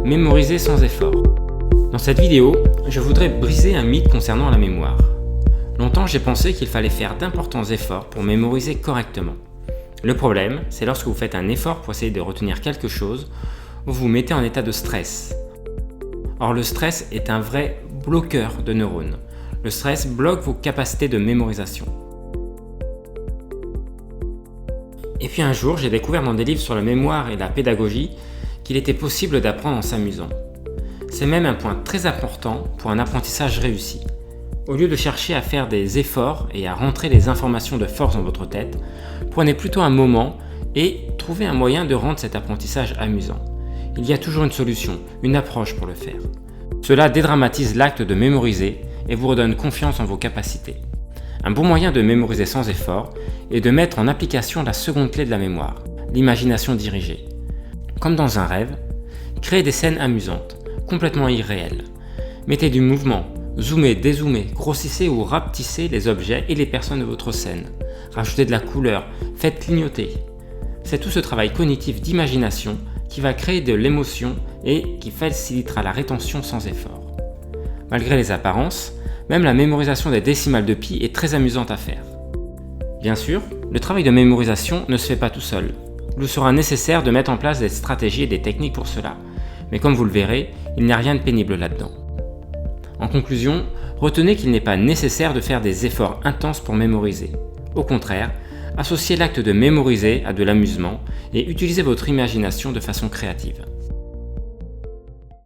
mémoriser sans effort. Dans cette vidéo, je voudrais briser un mythe concernant la mémoire. Longtemps, j'ai pensé qu'il fallait faire d'importants efforts pour mémoriser correctement. Le problème, c'est lorsque vous faites un effort pour essayer de retenir quelque chose, vous vous mettez en état de stress. Or, le stress est un vrai bloqueur de neurones. Le stress bloque vos capacités de mémorisation. Et puis un jour, j'ai découvert dans des livres sur la mémoire et la pédagogie qu'il était possible d'apprendre en s'amusant. C'est même un point très important pour un apprentissage réussi. Au lieu de chercher à faire des efforts et à rentrer les informations de force dans votre tête, prenez plutôt un moment et trouvez un moyen de rendre cet apprentissage amusant. Il y a toujours une solution, une approche pour le faire. Cela dédramatise l'acte de mémoriser et vous redonne confiance en vos capacités. Un bon moyen de mémoriser sans effort est de mettre en application la seconde clé de la mémoire, l'imagination dirigée. Comme dans un rêve, créez des scènes amusantes, complètement irréelles. Mettez du mouvement, zoomez, dézoomez, grossissez ou rapetissez les objets et les personnes de votre scène. Rajoutez de la couleur, faites clignoter. C'est tout ce travail cognitif d'imagination qui va créer de l'émotion et qui facilitera la rétention sans effort. Malgré les apparences, même la mémorisation des décimales de pi est très amusante à faire. Bien sûr, le travail de mémorisation ne se fait pas tout seul. Il vous sera nécessaire de mettre en place des stratégies et des techniques pour cela. Mais comme vous le verrez, il n'y a rien de pénible là-dedans. En conclusion, retenez qu'il n'est pas nécessaire de faire des efforts intenses pour mémoriser. Au contraire, associez l'acte de mémoriser à de l'amusement et utilisez votre imagination de façon créative.